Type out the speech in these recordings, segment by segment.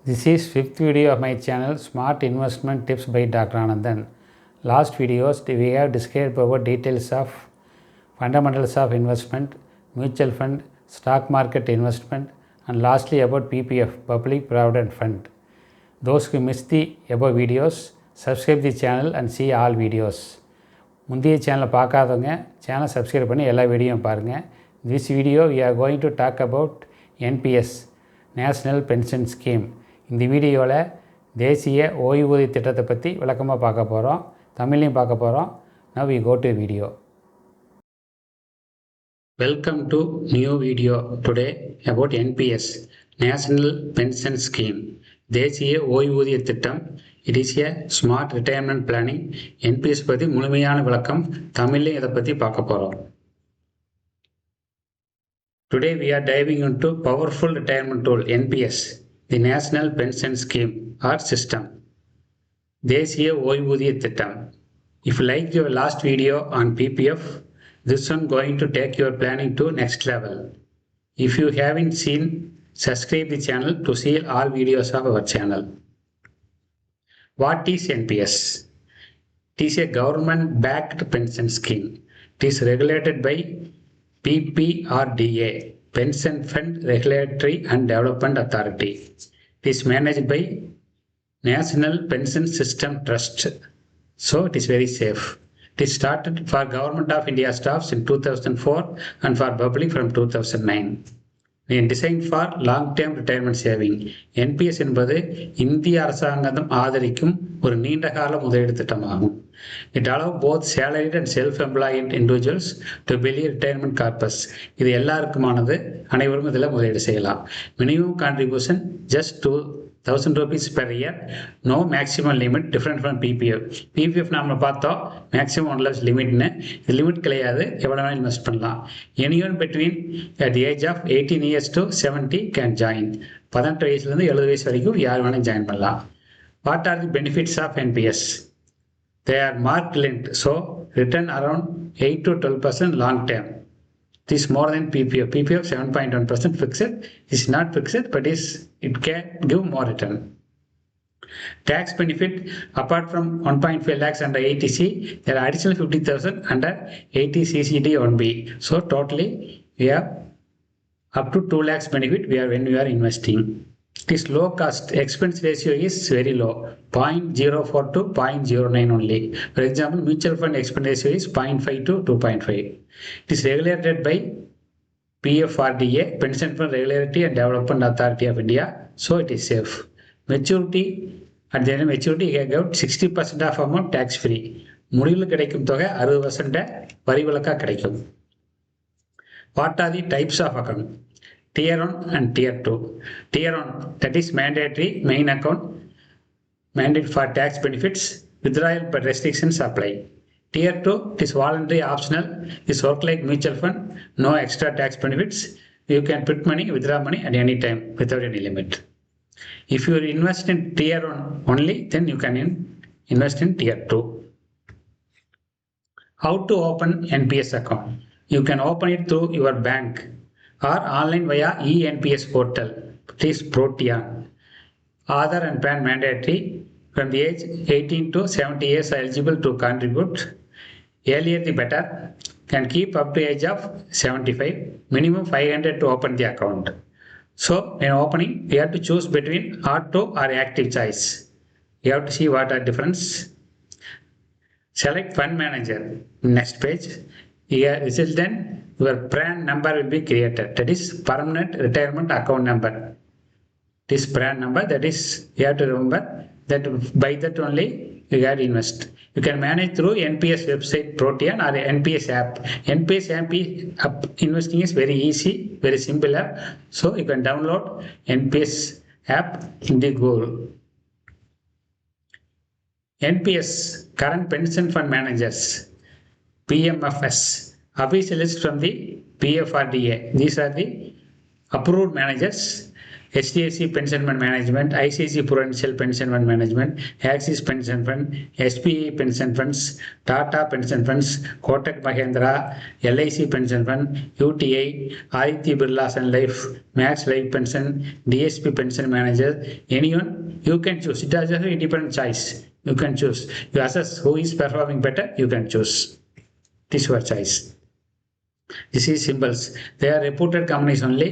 This is fifth video of my channel Smart Investment Tips by Dr. Anandan. Last videos we have discussed about details of fundamentals of investment, mutual fund, stock market investment, and lastly about PPF, Public Provident Fund. Those who missed the above videos, subscribe the channel and see all videos. முந்தைய சேனலை பார்க்காதவங்க channel subscribe பண்ணி எல்லா வீடியோவும் பாருங்கள். This video we are going to talk about NPS, National Pension Scheme. இந்த வீடியோவில் தேசிய ஓய்வூதிய திட்டத்தை பற்றி விளக்கமாக பார்க்க போகிறோம், தமிழ்லையும் பார்க்க போகிறோம். Now we go to video. Welcome to new video today about NPS, National Pension Scheme. தேசிய ஓய்வூதிய திட்டம். It is a smart retirement planning. NPS பற்றி முழுமையான விளக்கம் தமிழ்லையும் இதை பற்றி பார்க்க போகிறோம். Today we are diving into powerful retirement tool NPS, the National Pension Scheme or System. தேசிய ஓய்வூதிய திட்டம். If you like your last video on PPF, this one going to take your planning to next level. If you haven't seen, subscribe the channel to see all videos of our channel. What is NPS? It is a government-backed pension scheme. It is regulated by PPRDA, Pension Fund Regulatory and Development Authority. It is managed by National Pension System Trust. So it is very safe. It is started for Government of India staffs in 2004 and for public from 2009. It is designed for long-term retirement saving. NPS என்பது இந்திய அரசாங்கம் ஆதரிக்கும் ஒரு நீண்டகால முதலீடு திட்டமாகும். It allows both salaried and self-employed individuals to build a retirement corpus. இது எல்லாருக்குமானது, அனைவரும் இதில் முதலீடு செய்யலாம். Minimum contribution just 2,000 rupees per year. No maximum limit, different from PPF. PPF நாம பார்த்தோம் maximum 1 lakh லிமிட்னு. இது லிமிட் கிடையாது, எவ்வளோ வேணாலும் இன்வெஸ்ட் பண்ணலாம். Anyone between at the age of 18 years to 70 can join. 18 வயசுலேருந்து 70 வயசு வரைக்கும் யார் வேணாலும் ஜாயின் பண்ணலாம். What are the benefits of NPS? They are market linked, so return around 8 to 12% long term. This is more than PPF. PPF 7.1% fixed. Is not fixed, but it can give more return. Tax benefit, apart from 1.5 lakhs under 80C, there are additional 50,000 under 80 CCD 1B. So totally we have up to 2 lakhs benefit when we are investing. This low cost expense ratio is very low, 0.04 to 0.09 only. For example, mutual fund expense ratio is 0.5 to 2.5. It is regulated by PFRDA, Pension Fund Regulatory and Development Authority of India, so it is safe. Maturity, at the end of maturity, you get 60% of amount tax free. முடிவில் கிடைக்கும் தொகை 60% வரி விலக்கா கிடைக்கும். What are the types of account? Tier 1 and Tier 2. Tier 1, that is mandatory main account, mandate for tax benefits, withdrawal but restrictions apply. Tier 2, it is voluntary optional, is work like mutual fund, no extra tax benefits. You can put money, withdraw money at any time without any limit. If you invest in Tier 1 only, then you can invest in Tier 2. How to open NPS account? You can open it through your bank or online via eNPS portal. Please Protean. Aadhaar and PAN mandatory. From the age 18 to 70 years are eligible to contribute. Earlier the better. Can keep up to age of 75. Minimum 500 to open the account. So when opening, you have to choose between auto or active choice. You have to see what are difference. Select fund manager. Next page. Here this is then your PRAN number will be created. That is permanent retirement account number. This PRAN number, that is you have to remember that by that only you can invest. You can manage through NPS website Protean or NPS app. NPS app investing is very easy, very simple app. So you can download NPS app in the Google. NPS, current pension fund managers, PMFS, official list from the PFRDA. These are the approved managers. HDFC Pension Fund Management, ICICI Prudential Pension Fund Management, Axis Pension Fund, SBI Pension Funds, Tata Pension Funds, Kotak Mahindra, LIC Pension Fund, UTI, Aditya Birla Sun Life, Max Life Pension, DSP Pension Manager, anyone you can choose. It has an independent choice. You can choose. You assess who is performing better, you can choose. This is your choice. This is symbols. They are reputed companies only.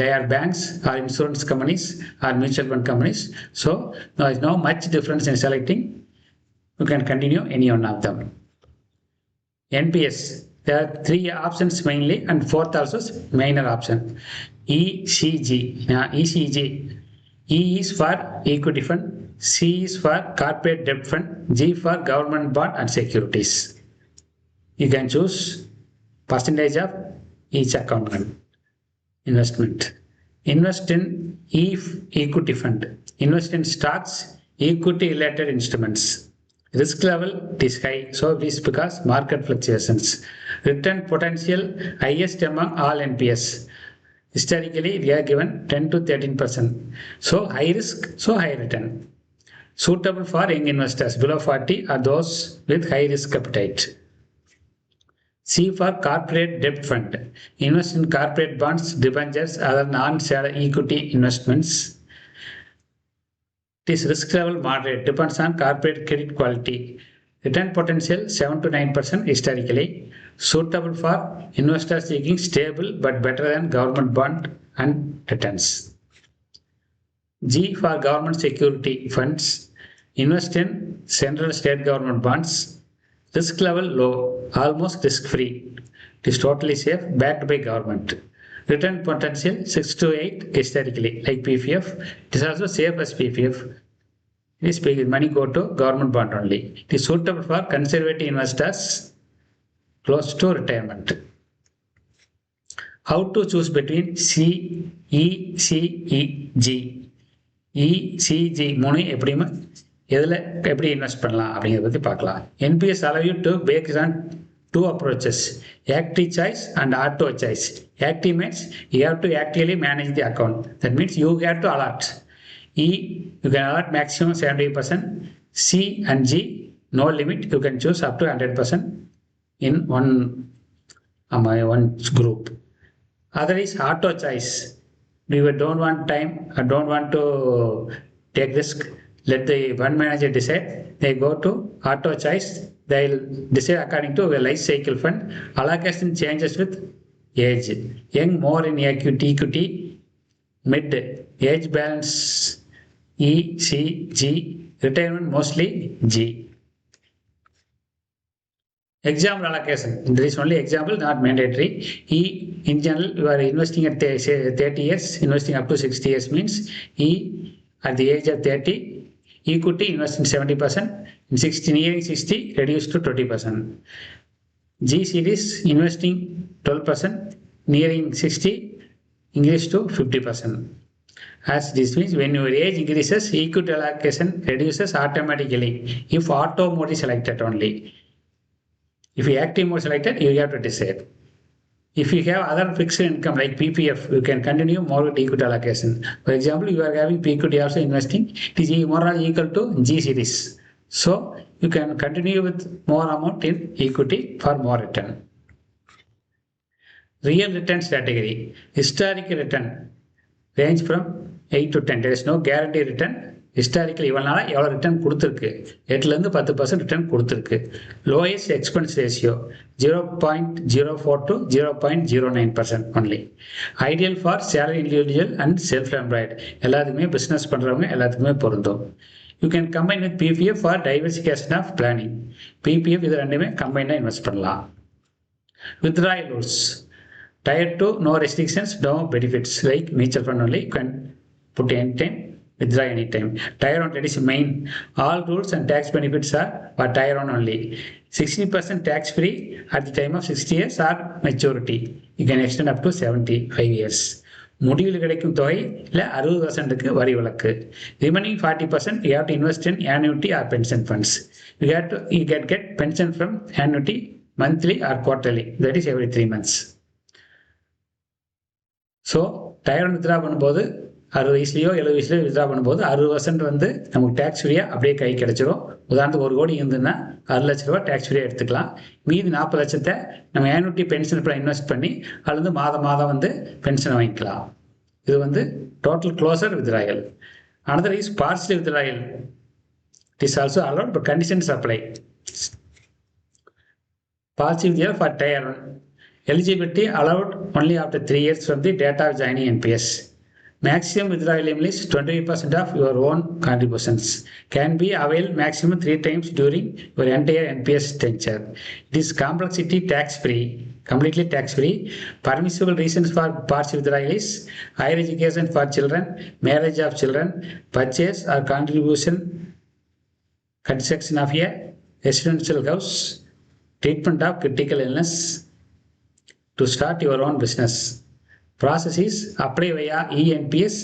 They are banks or insurance companies or mutual fund companies. So there is no much difference in selecting. You can continue any one of them. NPS. There are 3 options mainly and 4th also minor option. ECG. ECG. E is for equity fund. C is for corporate debt fund. G for government bond and securities. You can choose percentage of each account investment. Invest in equity fund. Invest in stocks, equity related instruments. Risk level is high, so it is because market fluctuations. Return potential highest among all NPS. Historically, we are given 10 to 13%. So high risk, so high return. Suitable for young investors below 40 or those with high risk appetite. C for corporate debt fund. Invest in corporate bonds, debentures, other non-share equity investments. This risk level moderate, depends on corporate credit quality. Return potential 7 to 9% historically. Suitable for investors seeking stable but better than government bond and returns. G for government security funds. Invest in central state government bonds. Risk level low, almost risk-free. It is totally safe, backed by government. Return potential 6 to 8 historically, like PPF. It is also safe as PPF. This money go to government bond only. It is suitable for conservative investors close to retirement. How to choose between C, E, C, E, G. E, C, G மூணு எப்படி invest பண்ணலாம் அப்படிங்கிறத பற்றி பார்க்கலாம். NPS allow you to based on 2 approaches, active choice and auto choice. Active means you have to actively manage the account. That means you have to allot. E, you can allot maximum 70%. C and G, no limit. You can choose up to 100% in one group. Other is auto choice. You don't want time or don't want to take risk. Let the fund manager decide. They go to auto choice. They'll decide according to a life cycle fund. Allocation changes with age. Young more in equity. Mid age balance E, C, G. Retirement mostly G. Example allocation. There is only example, not mandatory. E, in general, you are investing at 30 years. Investing up to 60 years means E, at the age of 30, equity invest in 70%, in 60, nearing 60, reduce to 20%. G series investing 12%, nearing 60, increase to 50%. As this means when your age increases, equity allocation reduces automatically if auto mode is selected only. If you active mode selected, you have to decide. If you have other fixed income like PPF, you can continue more with equity allocation. For example, you are having equity also investing, it is more or equal to G series. So you can continue with more amount in equity for more return. Real returns category. Historic return range from 8 to 10. There is no guarantee return. Historically இவனால எவ்வளோ return கொடுத்துருக்கு, 8லேருந்து 10% return கொடுத்துருக்கு. Lowest expense ratio 0.04 to 0.09% only. Ideal for salary individual and self employed, எல்லாத்துக்குமே business பண்ணுறவங்க எல்லாத்துக்குமே பொருந்தும். You can combine with PPF for diversification of planning. PPF இது ரெண்டுமே கம்பைனாக இன்வெஸ்ட் பண்ணலாம். Withdrawal rules. Tier 2, no restrictions, no benefits. Like mutual fund only, you can put anytime, withdraw anytime. Tier 1, that is main. All rules and tax benefits are for Tier 1 only. 60% tax free at the time of 60 years or maturity. You can extend up to 75 years. முடிவில் கிடைக்கும் தொகை இல்லை 60% வரி விலக்கு. Remaining 40% you have to invest in annuity or pension funds. You get pension from annuity monthly or quarterly, that is every 3 months. So tier 1 withdraw பண்ணும்போது 60 வயசுலையோ 70 வயசுலையோ withdraw பண்ணும்போது 60% வந்து நமக்கு டேக்ஸ் ஃப்ரீயாக அப்படியே கை கிடைச்சிரும். உதாரணத்துக்கு 1 கோடி இருந்ததுன்னா 6 லட்ச ரூபா டேக்ஸ் ஃப்ரீயாக எடுத்துக்கலாம். மீதி 40 லட்சத்தை நம்ம ஆனுட்டி பென்ஷன் பிளான் இன்வெஸ்ட் பண்ணி அதில் வந்து மாதம் வந்து பென்ஷனை வாங்கிக்கலாம். இது வந்து total closure withdrawal. Another is partial withdrawal. It is also allowed but conditions apply. Partial withdrawal for tier 1. Eligibility allowed only after 3 years from the date of joining NPS. Maximum withdrawal limit is 25% of your own contributions. Can be availed maximum 3 times during your entire NPS tenure. It is complexity tax-free, completely tax-free. Permissible reasons for partial withdrawal is higher education for children, marriage of children, purchase or contribution, construction of a residential house, treatment of critical illness, to start your own business. Process is apply via ENPS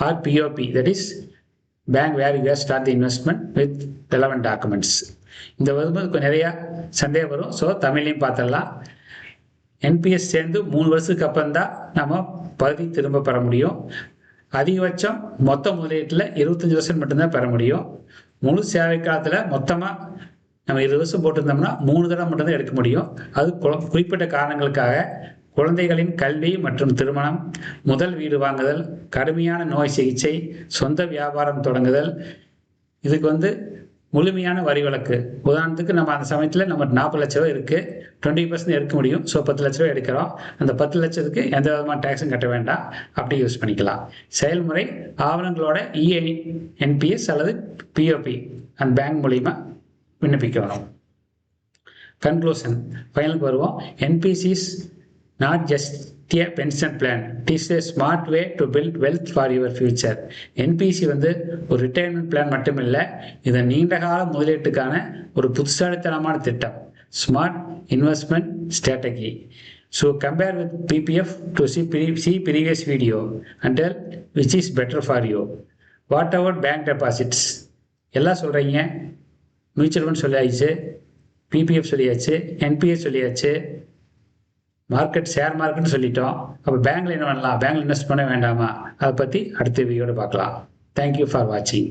or POP, that is bank where you have start the investment with relevant documents. இந்த வரும்போது நிறைய சந்தேகம் வரும். So தமிழையும் பார்த்துடலாம். NPS சேர்ந்து 3 வருஷத்துக்கு அப்புறம் தான் நம்ம பகுதி திரும்ப பெற முடியும். அதிகபட்சம் மொத்த முதலீட்டில் 25% மட்டும்தான் பெற முடியும். முழு சேவை காலத்தில் மொத்தமாக நம்ம 20 வருஷம் போட்டிருந்தோம்னா 3 தடவை மட்டும்தான் எடுக்க முடியும். அது குறிப்பிட்ட காரணங்களுக்காக குழந்தைகளின் கல்வி மற்றும் திருமணம், முதல் வீடு வாங்குதல், கடுமையான நோய் சிகிச்சை, சொந்த வியாபாரம் தொடங்குதல், இதுக்கு வந்து முழுமையான வரி விலக்கு. உதாரணத்துக்கு நம்ம அந்த சமயத்தில் நம்ம 40 லட்ச ரூபா இருக்குது, 20% எடுக்க முடியும். ஸோ 10 லட்ச ரூபா எடுக்கிறோம். அந்த 10 லட்சத்துக்கு எந்த விதமான டேக்ஸும் கட்ட வேண்டாம், அப்படி யூஸ் பண்ணிக்கலாம். செயல்முறை ஆவணங்களோட என்பிஎஸ் அல்லது பிஓபி அந்த பேங்க் மூலிமா விண்ணப்பிக்கணும். கன்க்ளூஷன், ஃபைனலுக்கு வருவோம். NPS is not just a pension plan. It is a smart way to build wealth for your future. NBC வந்து ஒரு ரிட்டையர்மெண்ட் பிளான் மட்டும் இல்லை, இது நீண்டகால முதலீட்டுக்கான ஒரு புத்திசாலித்தனமான திட்டம். Smart investment strategy. So compare with PPF to see previous video and tell which is better for you. What about bank deposits? எல்லாம் சொல்கிறீங்க. மியூச்சுவல் ஃபண்ட் சொல்லியாச்சு, பிபிஎஃப் சொல்லியாச்சு, என்பிஎஸ் சொல்லியாச்சு, மார்க்கெட் ஷேர் மார்க்கெட்னு சொல்லிட்டோம். அப்போ பேங்க்ல என்ன பண்ணலாம், பேங்க்ல இன்வெஸ்ட் பண்ண வேண்டாமா, அதை பற்றி அடுத்த வீடியோட பார்க்கலாம். தேங்க்யூ ஃபார் வாட்சிங்.